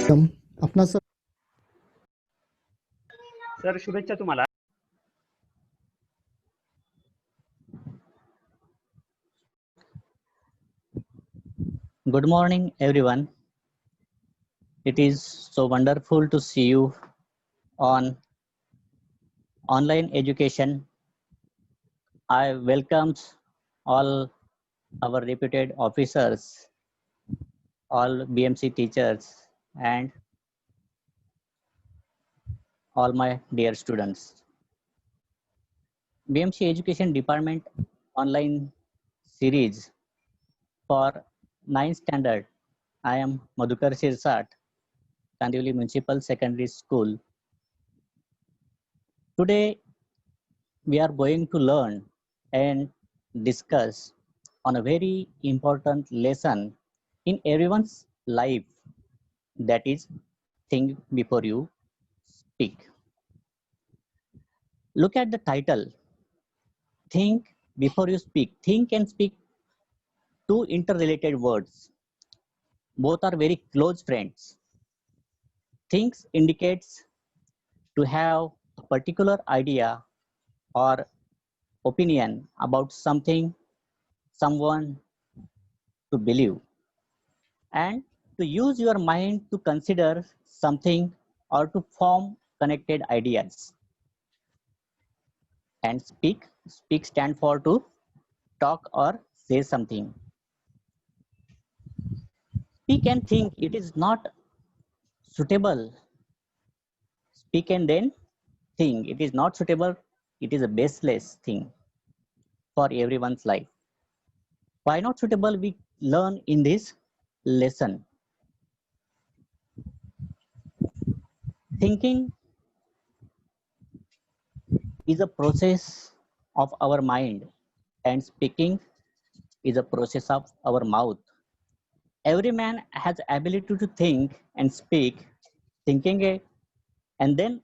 अपना sir sir शुभेच्छा तुम्हाला. Good morning, everyone. It is so wonderful to see you on online education. I welcome all our reputed officers, all BMC teachers, and all my dear students. BMC Education Department online series for 9th standard. I am Madhukar Sirsat, Kandivali Municipal Secondary School. Today, we are going to learn and discuss on a very important lesson in everyone's life, that is, think before you speak. Look at the title, think before you speak. Think and speak, two interrelated words. Both are very close friends. Thinks indicates to have a particular idea or opinion about something, someone, to believe, and to use your mind to consider something or to form connected ideas. And speak stand for to talk or say something. Speak and think, it is not suitable. Speak and then think, it is not suitable. It is a baseless thing for everyone's life. Why not suitable? We learn in this lesson. Thinking is a process of our mind, and speaking is a process of our mouth. Every man has ability to think and speak. Thinking and then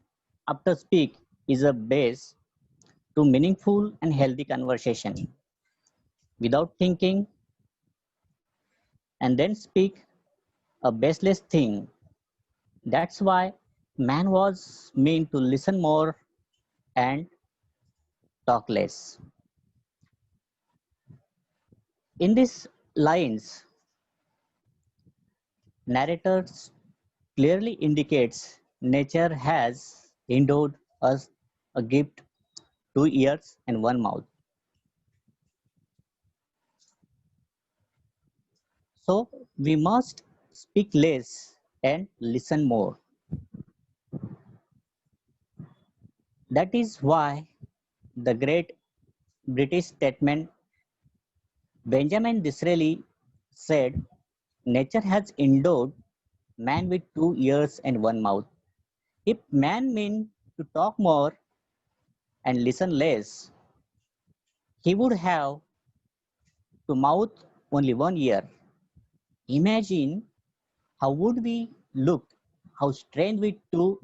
after speak is a base to meaningful and healthy conversation. Without thinking and then speak, a baseless thing. That's why man was meant to listen more and talk less. In these lines, narrators clearly indicates nature has endowed us a gift, 2 ears and 1 mouth. So we must speak less and listen more. That is why the great British statesman Benjamin Disraeli said, nature has endowed man with 2 ears and 1 mouth. If man meant to talk more and listen less, he would have to mouth only 1 ear. Imagine how would we look, how strange with two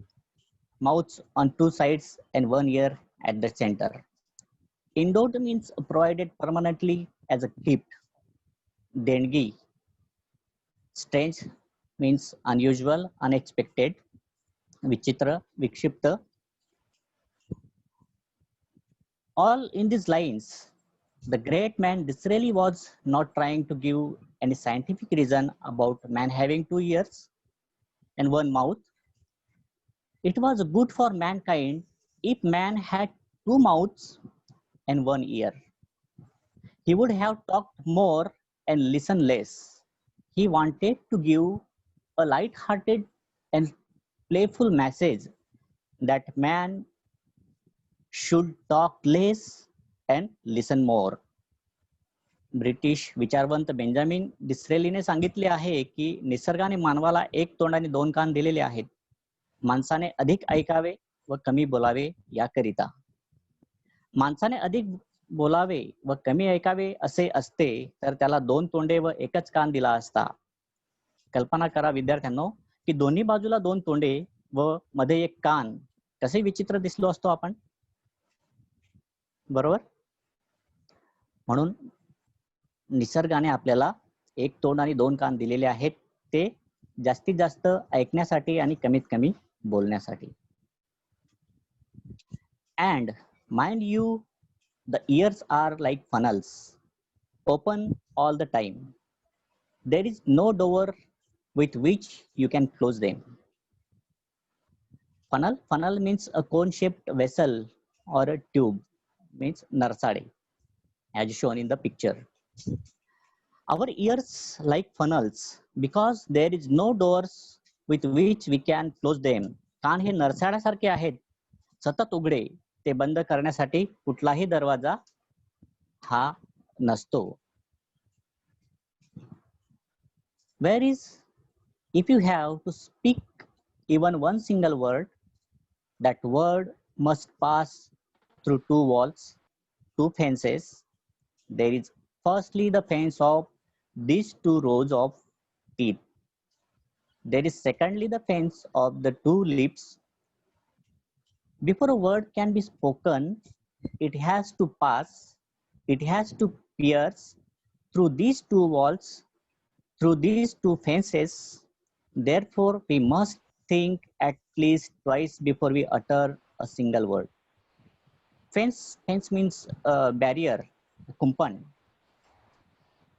mouths on two sides and 1 ear at the center. Endowed means provided permanently as a gift. Dengi. Strange means unusual, unexpected. Vichitra, vikshipta. All in these lines, the great man Disraeli was not trying to give any scientific reason about man having 2 ears and 1 mouth. It was good for mankind if man had 2 mouths and 1 ear. He would have talked more and listened less. He wanted to give a light-hearted and playful message that man should talk less and listen more. British विचारवंत Benjamin डिस्रेलीने सांगितले आहे की निसर्गाने मानवाला एक तोंड आणि दोन कान दिलेले आहेत. माणसाने अधिक ऐकावे व कमी बोलावे याकरिता. माणसाने अधिक बोलावे व कमी ऐकावे असे असते तर त्याला 2 तोंडे व एकच कान दिला असता. कल्पना करा विद्यार्थ्यांनो की दोन्ही बाजूला 2 तोंडे व मध्ये एक कान, कसे विचित्र दिसलो असतो आपण. बरोबर. म्हणून निसर्गाने आपल्याला एक तोंड आणि 2 कान दिलेले आहेत. ते जास्तीत जास्त ऐकण्यासाठी आणि कमीत कमी बोलण्यासाठी. And mind you, the ears are like funnels, open all the time. There is no door with which you can close them. Funnel means a cone-shaped vessel or a tube, means narsade, as shown in the picture. Our ears like funnels because there is no doors with which we can close them. कान हे नरसाड्यासारखे आहेत, सतत उघडे, ते बंद करण्यासाठी कुठलाही दरवाजा हा नसतो. Whereas if you have to speak even one single word, that word must pass through two walls, two fences. There is firstly the fence of these two rows of teeth. There is secondly the fence of the two lips. Before a word can be spoken, it has to pass, it has to pierce through these two walls, through these two fences. Therefore, we must think at least twice before we utter a single word. Fence means barrier, kumpan.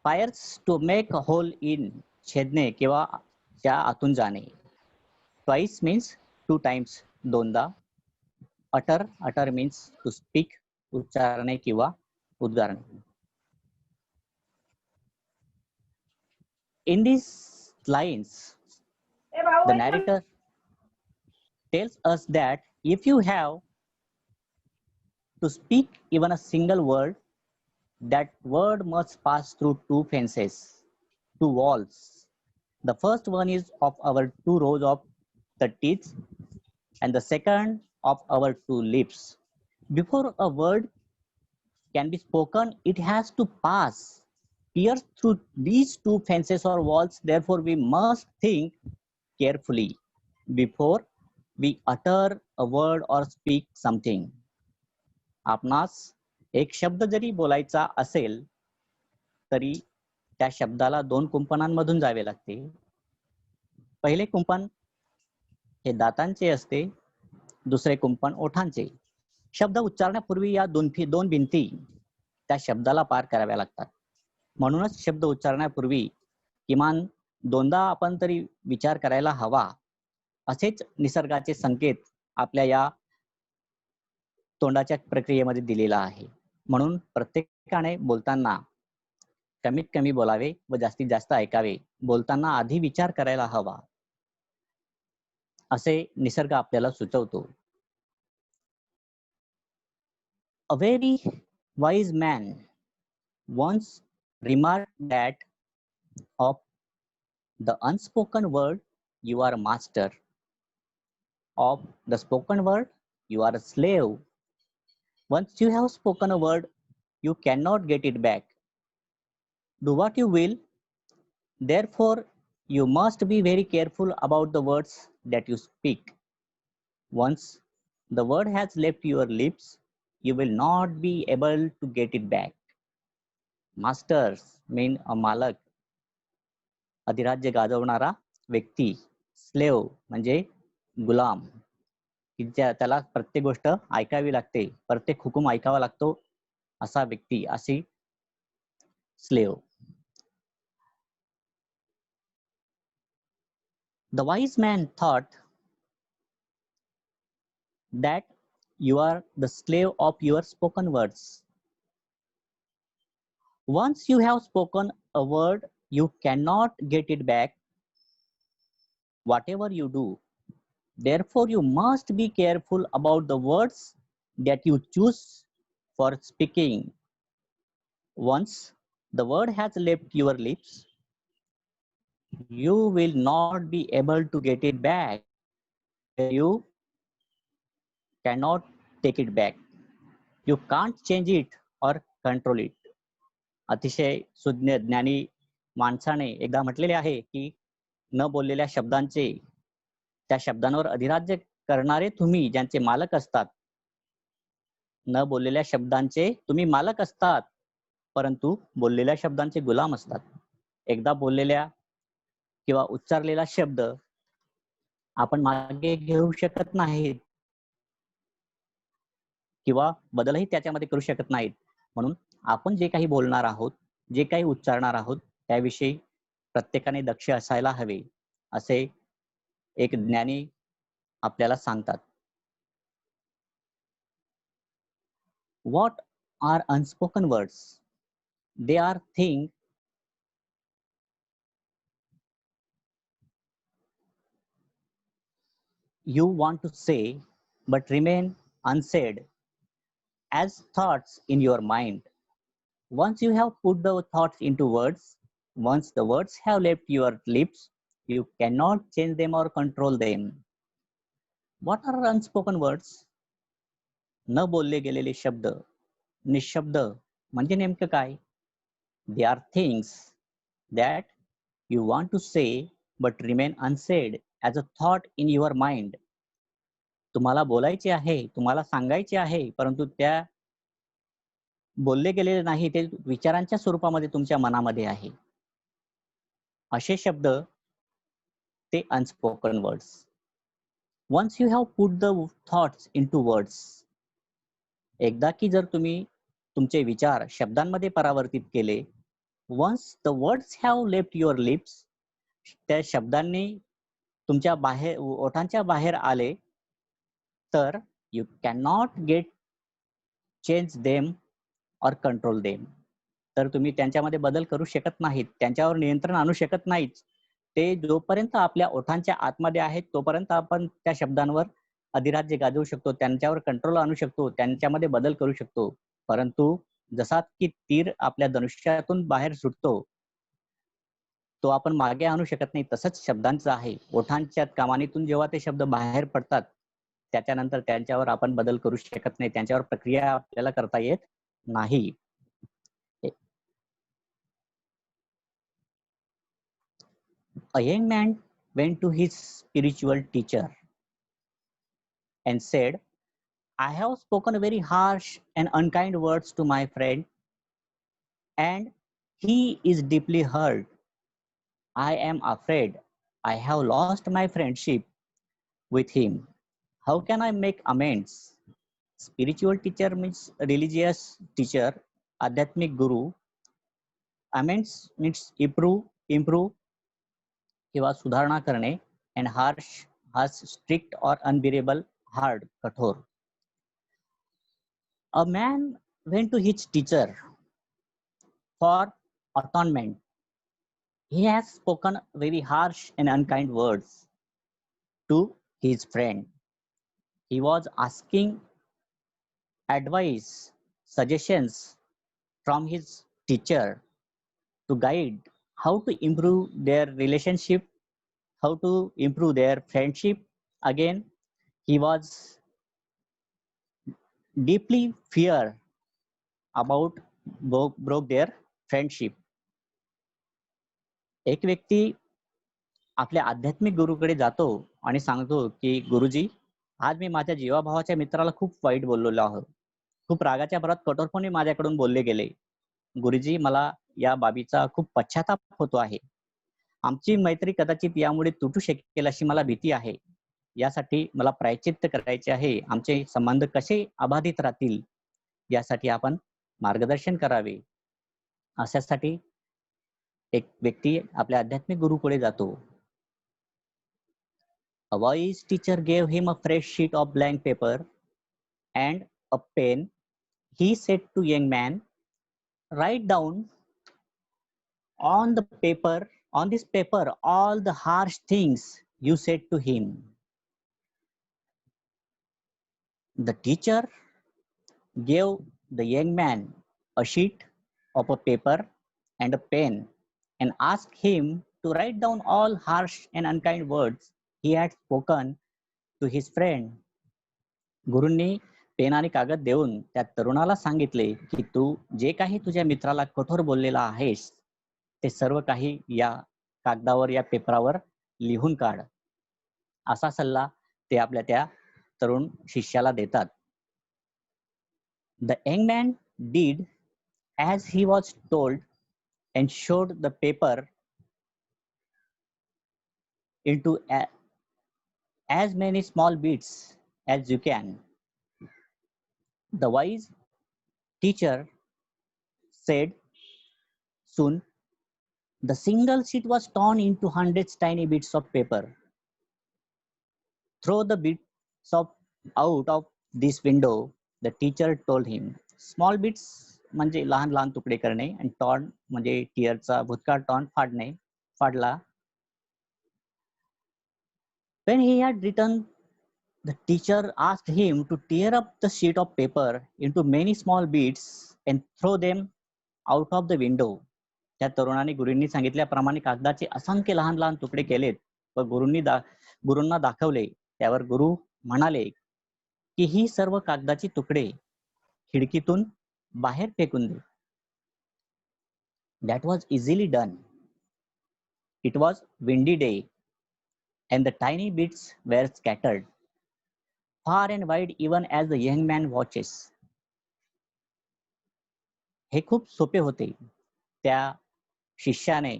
Pierce to make a hole in, छेदणे किंवा त्या आतून जाणे. Twice means two times, दोनदा. Utter means to speak, उच्चारणे किंवा उद्गारणे. In these lines, the narrator tells us that if you have to speak even a single word, that word must pass through two fences, two walls. The first one is of our two rows of the teeth, and the second of our two lips. Before a word can be spoken, it has to pierce through these two fences or walls. Therefore, we must think carefully before we utter a word or speak something. आपणास एक शब्द जरी बोलायचा असेल तरी त्या शब्दाला दोन कुंपणांमधून जावे लागते. पहिले कुंपण हे दातांचे असते, दुसरे कुंपण ओठांचे. शब्द उच्चारण्यापूर्वी या दोन भिंती त्या शब्दाला पार कराव्या लागतात. म्हणूनच शब्द उच्चारण्यापूर्वी किमान दोनदा आपण तरी विचार करायला हवा. असेच निसर्गाचे संकेत आपल्या या तोंडाच्या प्रक्रियेमध्ये दिलेला आहे. म्हणून प्रत्येकाने बोलताना कमीत कमी बोलावे व जास्तीत जास्त ऐकावे. बोलताना आधी विचार करायला हवा असे निसर्ग आपल्याला सुचवतो. A very wise man once remarked that of the unspoken word you are a master, of the spoken word you are a slave. Once you have spoken a word, you cannot get it back. Do what you will. Therefore, you must be very careful about the words that you speak. Once the word has left your lips, you will not be able to get it back. Masters mean a malak, अधिराज्य गाजवणारा व्यक्ती. Slave म्हणजे गुलाम, की त्याला प्रत्येक गोष्ट ऐकावी लागते, प्रत्येक हुकूम ऐकावा लागतो असा व्यक्ती, अशी slave. The wise man thought that you are the slave of your spoken words. Once you have spoken a word, you cannot get it back, whatever you do. Therefore, you must be careful about the words that you choose for speaking. Once the word has left your lips, you will not be able to get it back. You cannot take it back. You can't change it or control it. अतिशय सुज्ञ ज्ञानी माणसाने एकदा म्हटलेले आहे की न बोललेल्या शब्दांचे, त्या शब्दांवर अधिराज्य करणारे तुम्ही ज्यांचे मालक असतात. न बोललेल्या शब्दांचे तुम्ही मालक असतात, परंतु बोललेल्या शब्दांचे गुलाम असतात. एकदा बोललेल्या किंवा उच्चारलेला शब्द आपण मागे घेऊ शकत नाहीत किंवा बदलही त्याच्यामध्ये करू शकत नाहीत. म्हणून आपण जे काही बोलणार आहोत, जे काही उच्चारणार आहोत त्याविषयी प्रत्येकाने दक्ष असायला हवे, असे एक ज्ञानी आपल्याला सांगतात. What are unspoken words? They are things you want to say but remain unsaid as thoughts in your mind. Once you have put the thoughts into words, once the words have left your lips, you cannot change them or control them. What are unspoken words? न बोलले गेलेले शब्द, निशब्द म्हणजे नेमकं काय? They are things that you want to say but remain unsaid as a thought in your mind. तुम्हाला बोलायचे आहे, तुम्हाला सांगायचे आहे, परंतु त्या बोलले गेलेले नाही, ते विचारांच्या स्वरूपामध्ये तुमच्या मनामध्ये आहे. असे शब्द ते unspoken words. Ones you have put the thoughts into words, एकदा की जर तुम्ही तुमचे विचार शब्दांमध्ये परावर्तित केले, once the words have left your lips, त्या शब्दांनी तुमच्या बाहेर ओठांच्या बाहेर आले, तर you can not get change them और कंट्रोल देम, तर तुम्ही त्यांच्यामध्ये बदल करू शकत नाहीत, त्यांच्यावर नियंत्रण आणू शकत नाहीत. ते जोपर्यंत आपल्या ओठांच्या आतमध्ये आहेत तोपर्यंत आपण त्या शब्दांवर अधिराज्य गाजवू शकतो, त्यांच्यावर कंट्रोल आणू शकतो, त्यांच्यामध्ये बदल करू शकतो. परंतु जसा की तीर आपल्या धनुष्यातून बाहेर सुटतो, तो आपण मागे आणू शकत नाही, तसंच शब्दांचं आहे. ओठांच्या कमानीतून जेव्हा ते शब्द बाहेर पडतात त्याच्यानंतर त्यांच्यावर आपण बदल करू शकत नाही, त्यांच्यावर प्रक्रिया आपल्याला करता येत नाही. A young man went to his spiritual teacher and said, I have spoken very harsh and unkind words to my friend, and he is deeply hurt. I am afraid I have lost my friendship with him. How can I make amends? Spiritual teacher means religious teacher, Adhyatmic Guru. Amends means improve किंवा सुधारणा करणे, and harsh strict or unbearable, hard, कठोर. A man went to his teacher for atonement. He has spoken very harsh and unkind words to his friend. He was asking advice, suggestions from his teacher to guide how to improve their relationship, how to improve their friendship. Again, he was deeply fear about broke their friendship. एक व्यक्ती आपल्या आध्यात्मिक गुरुकडे जातो आणि सांगतो की गुरुजी, आज मी माझ्या जीवाभावाच्या मित्राला खूप वाईट बोललेलो आहे, खूप रागाच्या भरात कठोरपणे माझ्याकडून बोलले गेले. गुरुजी, मला या बाबीचा खूप पश्चाताप होतो आहे. आमची मैत्री कदाचित यामुळे तुटू शकेल अशी मला भीती आहे. यासाठी मला प्रायश्चित्त करायचे आहे. आमचे संबंध कसे अबाधित राहतील यासाठी आपण मार्गदर्शन करावे. अशासाठी एक व्यक्ती आपल्या आध्यात्मिक गुरुकडे जातो. A wise teacher gave him a fresh sheet of blank paper and a pen. He said to young man, write down on this paper all the harsh things you said to him. The teacher gave the young man a sheet of a paper and a pen and asked him to write down all harsh and unkind words he had spoken to his friend. गुरूंनी pen आणि कागद देऊन त्या तरुणाला सांगितले की तू जे काही तुझ्या मित्राला कठोर बोललेला आहेस ते सर्व काही या कागदावर, या पेपरावर लिहून काढ. असा सल्ला ते आपल्या त्या तरुण शिष्याला देतात. The young man did as he was told and showed the paper into as many small bits as you can. The wise teacher said. Soon, the single sheet was torn into hundreds tiny bits of paper. Throw the bits of out of this window, the teacher told him. Small bits म्हणजे लहान लहान तुकडे करणे आणि torn म्हणजे टीयरचा भूतकाळ torn फाडणे, फाडला. When he had written, the teacher asked him to tear up the sheet of paper into many small bits and throw them out of the window. त्या तरुणाने गुरूंनी सांगितल्याप्रमाणे कागदाचे असंख्य लहान लहान तुकडे केलेत व गुरूंना दाखवले. त्यावर गुरु म्हणाले की ही सर्व कागदाची तुकडे खिडकीतून बाहेर फेकून दे. That was easily done. It was windy day and the tiny bits were scattered far and wide even as the young man watches. हे खूप सोपे होते. त्या शिष्याने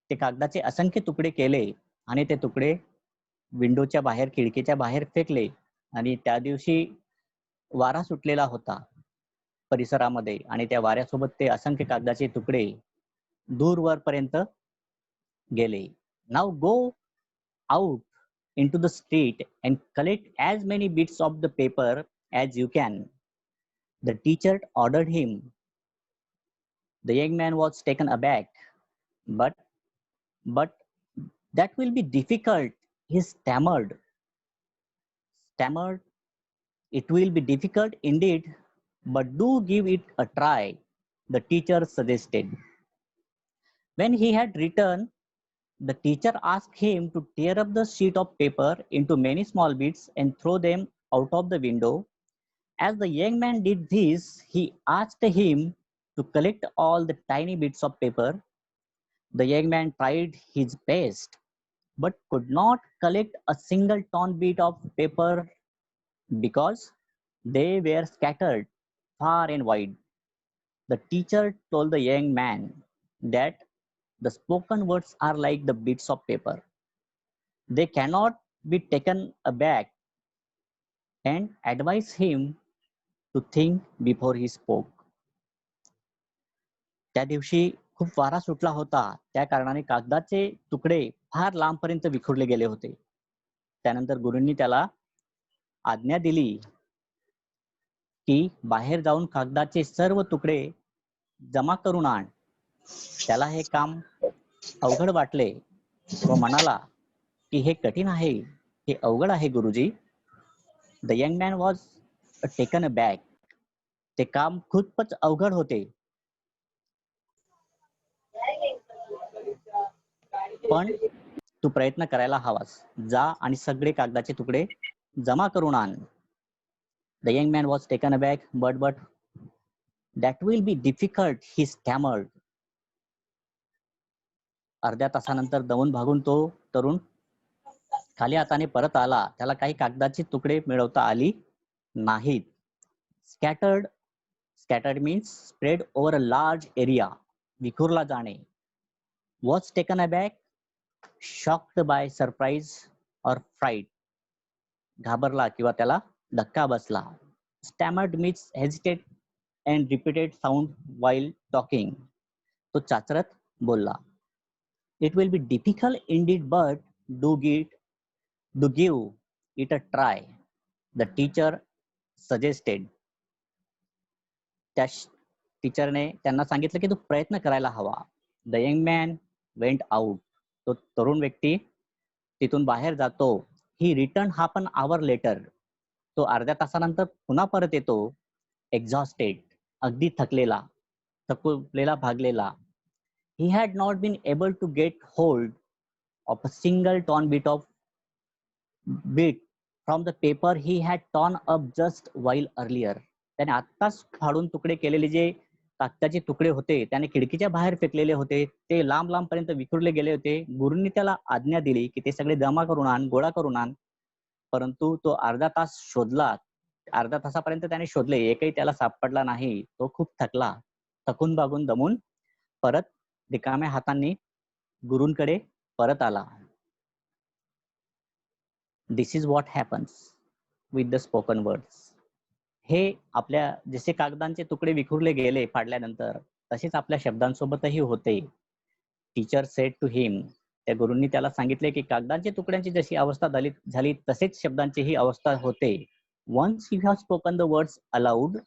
ते कागदाचे असंख्य तुकडे केले आणि ते तुकडे विंडोच्या बाहेर खिडकीच्या बाहेर फेकले आणि त्या दिवशी वारा सुटलेला होता परिसरामध्ये आणि त्या वाऱ्यासोबत ते असंख्य कागदाचे तुकडे दूरवरपर्यंत गेले. Now go out into the street and collect as many bits of the paper as you can. The teacher ordered him. The young man was taken aback. But that will be difficult, he stammered. It will be difficult indeed, but do give it a try, the teacher suggested. When he had returned, the teacher asked him to tear up the sheet of paper into many small bits and throw them out of the window. As the young man did this, he asked him to collect all the tiny bits of paper. The young man tried his best, but could not collect a single torn bit of paper because they were scattered far and wide. The teacher told the young man that the spoken words are like the bits of paper. They cannot be taken aback and advised him to think before he spoke. त्या दिवशी खूप वारा सुटला होता. त्या कारणाने कागदाचे तुकडे फार लांबपर्यंत विखुरले गेले होते. त्यानंतर गुरूंनी त्याला आज्ञा दिली की बाहेर जाऊन कागदाचे सर्व तुकडे जमा करून आण. त्याला हे काम अवघड वाटले व म्हणाला की हे कठीण आहे, हे अवघड आहे गुरुजी. The young man was taken aback. ते काम खूपच अवघड होते. पण तू प्रयत्न करायला हवास. जा आणि सगळे कागदाचे तुकडे जमा करून आण. The young man was taken aback, but that will be difficult, he stammered. अर्ध्या तासानंतर दमून भागून तो तरुण खाली हाताने परत आला. त्याला काही कागदाची तुकडे मिळवता आली नाहीत. Scattered means spread over a large area. विखुरला जाणे. Was taken aback, shocked by surprise or fright. घाबरला किंवा त्याला धक्का बसला. Stammered means hesitate and repeated sound while talking. तो चाचरत बोलला. It will be difficult indeed, but do give it a try, the teacher suggested. त्या टीचरने त्यांना सांगितलं की तू प्रयत्न करायला हवा. The young man went out. तो तरुण व्यक्ती तिथून बाहेर जातो. He returned half an hour later. तो अर्ध्या तासानंतर पुन्हा परत येतो. Exhausted. अगदी थकलेला भागलेला. He had not been able to get hold of a single torn bit from the paper he had torn up just while earlier. त्याने आत्ताच फाडून तुकडे केलेले जे कागदाचे तुकडे होते त्याने खिडकीच्या बाहेर फेकलेले होते ते लांब लांबपर्यंत विखुरले गेले होते. गुरूंनी त्याला आज्ञा दिली की ते सगळे जमा करून आण, गोळा करून आण. परंतु तो अर्धा तास शोधला. अर्ध्या तासापर्यंत त्याने शोधले, एकही त्याला सापडला नाही. तो खूप थकून बागून दमून परत रिकाम्या हातांनी गुरूंकडे परत आला. This is what happens with the spoken words. हे आपल्या जसे कागदांचे तुकडे विखुरले गेले पाडल्यानंतर, तसेच आपल्या शब्दांसोबतही होते. टीचर सेड टू हिम, त्या गुरूंनी त्याला सांगितले की कागदांच्या तुकड्यांची जशी अवस्था झाली तसेच शब्दांची ही अवस्था होते. Once you have spoken the words aloud,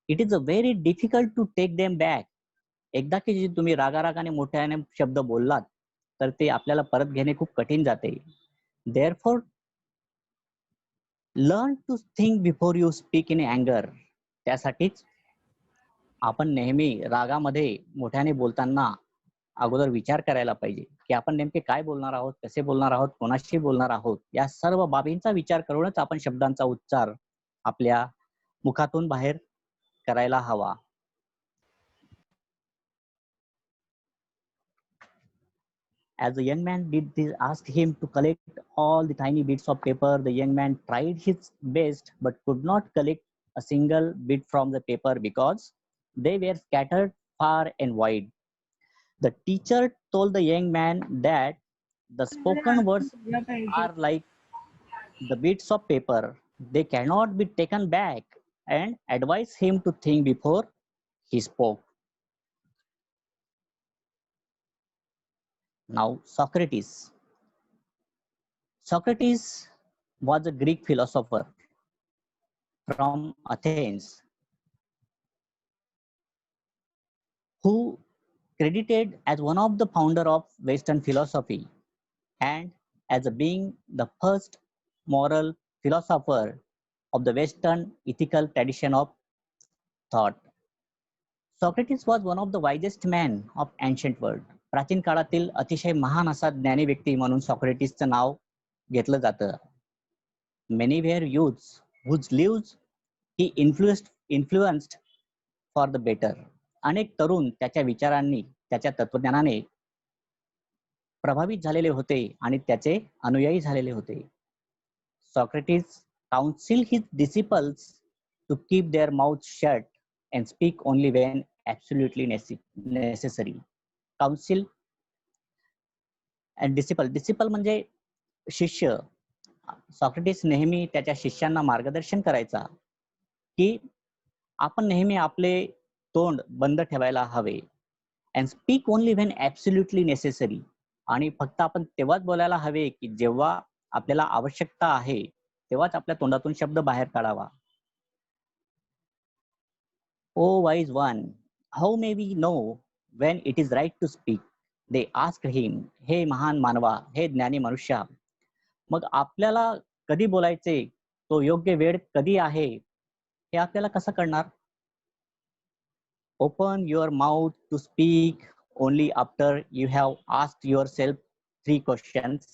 it is a very difficult to take them back. एकदा की जे तुम्ही रागारागाने मोठ्याने शब्द बोललात तर ते आपल्याला परत घेणे खूप कठीण जाते. Therefore learn to think before you speak in अँगर. त्यासाठीच आपण नेहमी रागामध्ये मोठ्याने बोलताना अगोदर विचार करायला पाहिजे की आपण नेमके काय बोलणार आहोत, कसे बोलणार आहोत, कोणाशी बोलणार आहोत. या सर्व बाबींचा विचार करूनच आपण शब्दांचा उच्चार आपल्या मुखातून बाहेर करायला हवा. As the young man did this, asked him to collect all the tiny bits of paper. The young man tried his best but could not collect a single bit from the paper because they were scattered far and wide. The teacher told the young man that the spoken words are like the bits of paper. They cannot be taken back, and advised him to think before he spoke. Now, Socrates. Socrates was a Greek philosopher from Athens who credited as one of the founder of Western philosophy and as being the first moral philosopher of the Western ethical tradition of thought. Socrates was one of the wisest men of ancient world. प्राचीन काळातील अतिशय महान असा ज्ञानी व्यक्ती म्हणून सॉक्रेटिसचं नाव घेतलं जातं. Many were youths whose lives he influenced for the better. अनेक तरुण त्याच्या विचारांनी, त्याच्या तत्वज्ञानाने प्रभावित झालेले होते आणि त्याचे अनुयायी झालेले होते. Socrates counseled his disciples to keep their mouths shut and speak only when absolutely necessary. Counsel and disciple म्हणजे शिष्य. सॉक्रेटिस नेहमी त्याच्या शिष्यांना मार्गदर्शन करायचा की आपण नेहमी आपले तोंड बंद ठेवायला हवे. And speak only when absolutely necessary. आणि फक्त आपण तेव्हाच बोलायला हवे की जेव्हा आपल्याला आवश्यकता आहे तेव्हाच आपल्या तोंडातून शब्द बाहेर काढावा. O wise one, how may we know when it is right to speak, they asked him. हे महान मानवा, हे ज्ञानी मनुष्या, मग आपल्याला कधी बोलायचे, तो योग्य वेळ कधी आहे हे आपल्याला कसं कळणार? Open your mouth to speak only after you have asked yourself 3 questions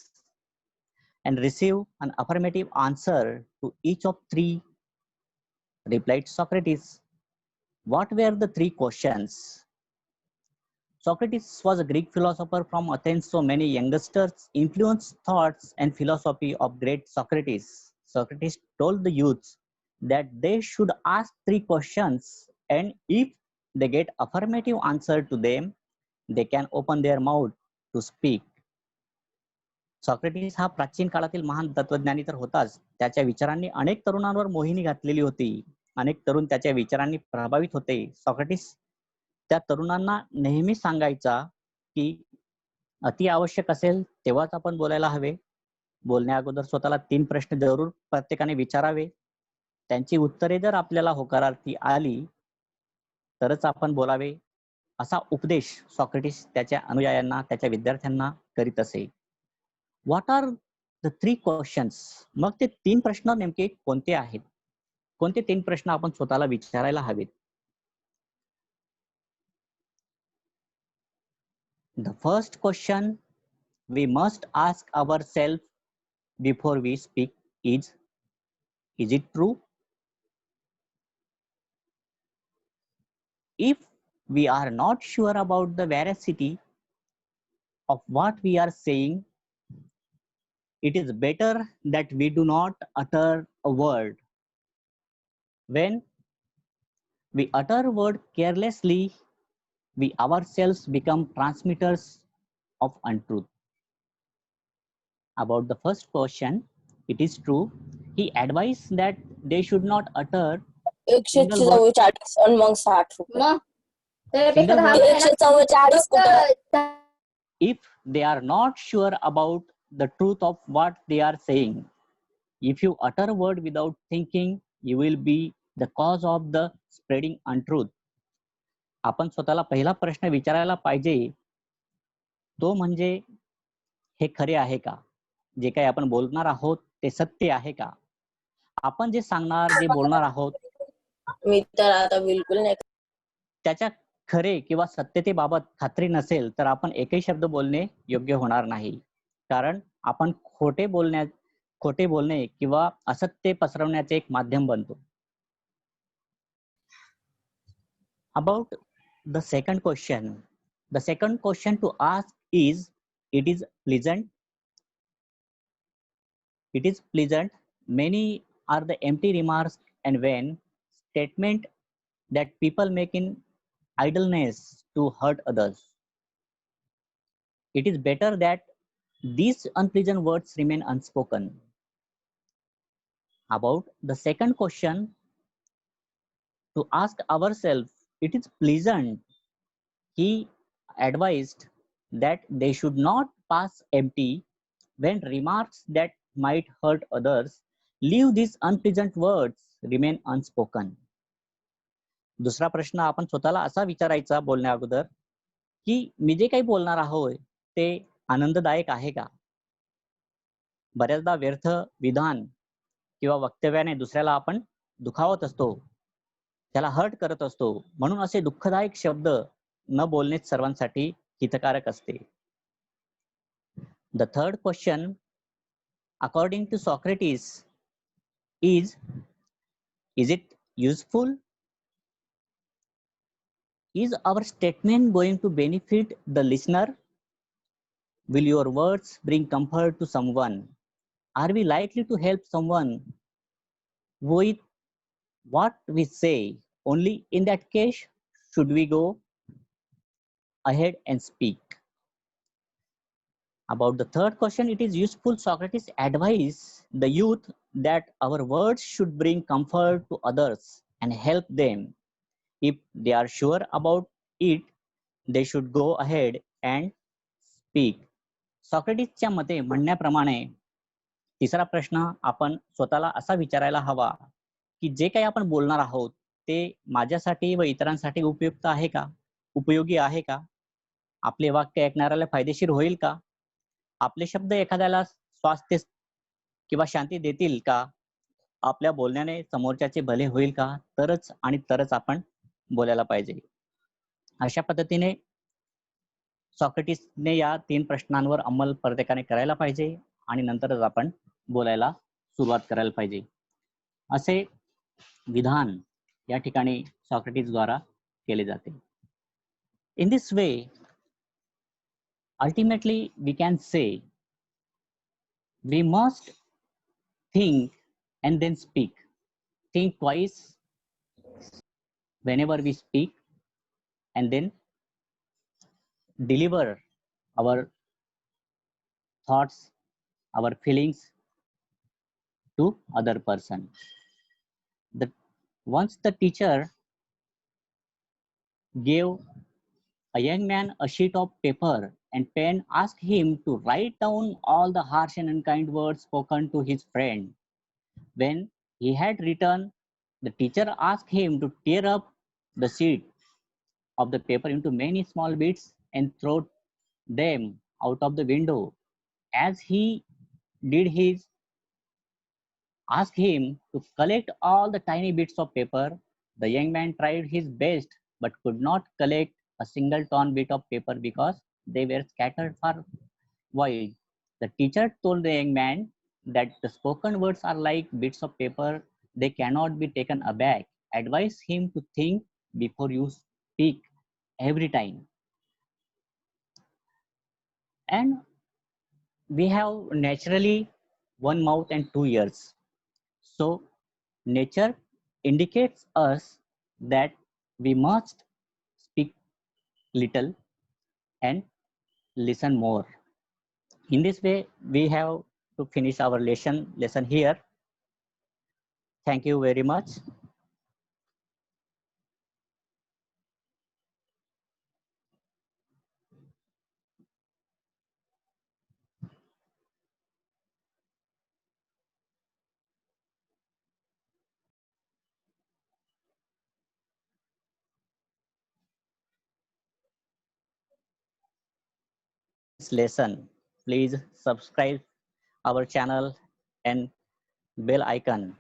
and receive an affirmative answer to each of 3, replied Socrates. What were the 3 questions? Socrates was a Greek philosopher from Athens, so many youngsters influenced thoughts and philosophy of great Socrates. Socrates told the youths that they should ask 3 questions, and if they get affirmative answer to them, they can open their mouth to speak. Socrates हा प्राचीन काळातील महान तत्वज्ञानी तर होताच, त्याच्या विचारांनी अनेक तरुणांवर मोहिनी घातलेली होती. अनेक तरुण त्याच्या विचारांनी प्रभावित होते. सॉक्रेटिस त्या तरुणांना नेहमी सांगायचा की अति आवश्यक असेल तेव्हाच आपण बोलायला हवे. बोलण्या अगोदर स्वतःला 3 प्रश्न जरूर प्रत्येकाने विचारावे. त्यांची उत्तरे जर आपल्याला होकारार्थी आली तरच आपण बोलावे, असा उपदेश सॉक्रेटिस त्याच्या अनुयायांना, त्याच्या विद्यार्थ्यांना करीत असे. What are the 3 questions? मग ते 3 प्रश्न नेमके कोणते आहेत? कोणते 3 प्रश्न आपण स्वतःला विचारायला हवेत? The first question we must ask ourselves before we speak is it true? If we are not sure about the veracity of what we are saying, it is better that we do not utter a word. When we utter a word carelessly, we ourselves become transmitters of untruth. About the first question, it is true. He advised that they should not utter एकशे single word, 44 आणि मग 60 रुपये. single word 144 कुठं? if they are not sure about the truth of what they are saying. If you utter a word without thinking, you will be the cause of the spreading untruth. आपण स्वतःला पहिला प्रश्न विचारायला पाहिजे तो म्हणजे हे खरे आहे का? जे काही आपण बोलणार आहोत ते सत्य आहे का? आपण जे सांगणार जे बोलणार आहोत मी तर आता बिलकुल नाही. त्याच्या खरे किंवा सत्यतेबाबत खात्री नसेल तर आपण एकही शब्द बोलणे योग्य होणार नाही. कारण आपण खोटे बोलणे किंवा असत्य पसरवण्याचे एक माध्यम बनतो. About the second question. The second question to ask is, it is pleasant? It is pleasant. Many are the empty remarks and vain statement that people make in idleness to hurt others. It is better that these unpleasant words remain unspoken. About the second question to ask ourselves, it is pleasant. He advised that they should not pass empty when remarks that might hurt others. Leave these unpleasant words remain unspoken. दुसरा प्रश्न आपण स्वतःला असा विचारायचा बोलण्या अगोदर की मी जे काही बोलणार आहोत ते आनंददायक आहे का? बऱ्याचदा व्यर्थ विधान किंवा वक्तव्याने दुसऱ्याला आपण दुखावत असतो, त्याला हर्ट करत असतो. म्हणून असे दुःखदायक शब्द न बोलणेच सर्वांसाठी हितकारक असते. The third question, according to Socrates, is it useful? Is our statement going to benefit the listener? Will your words bring comfort to someone? Are we likely to help someone with what we say? Only in that case should we go ahead and speak. About the third question, it is useful. Socrates advised the youth that our words should bring comfort to others and help them. If they are sure about it, they should go ahead and speak. सॉक्रेटिसच्या मते म्हणण्याप्रमाणे तिसरा प्रश्न आपण स्वतःला असा विचारायला हवा की जे काही आपण बोलणार आहोत ते माझ्यासाठी व इतरांसाठी उपयुक्त आहे का? उपयोगी आहे का? आपले वाक्य ऐकणाऱ्याला फायदेशीर होईल का? आपले शब्द एखाद्याला स्वास्थ्य किंवा शांती देतील का? आपल्या बोलण्याने समोरच्याचे भले होईल का? तरच आपण बोलायला पाहिजे. अशा पद्धतीने सॉक्रेटिसने या 3 प्रश्नांवर अंमल प्रत्येकाने करायला पाहिजे आणि नंतरच आपण बोलायला सुरुवात करायला पाहिजे. असे विधान या ठिकाणी सॉक्रेटिस द्वारा केले जाते. In this way, ultimately we can say we must think and then speak. Think twice whenever we speak and then deliver our thoughts, our feelings to other person. Once the teacher gave a young man a sheet of paper and pen, asked him to write down all the harsh and unkind words spoken to his friend. When he had written, the teacher asked him to tear up the sheet of the paper into many small bits and throw them out of the window. As he did his, asked him to collect all the tiny bits of paper. The young man tried his best but could not collect a single torn bit of paper because they were scattered far wide. The teacher told the young man that the spoken words are like bits of paper, they cannot be taken aback. Advise him to think before you speak every time. And we have naturally one mouth and two ears. So nature indicates us that we must speak little and listen more. In this way, we have to finish our lesson here. Thank you very much. This lesson, please subscribe our channel and bell icon.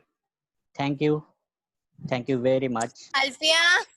Thank you. Thank you very much. Alfia.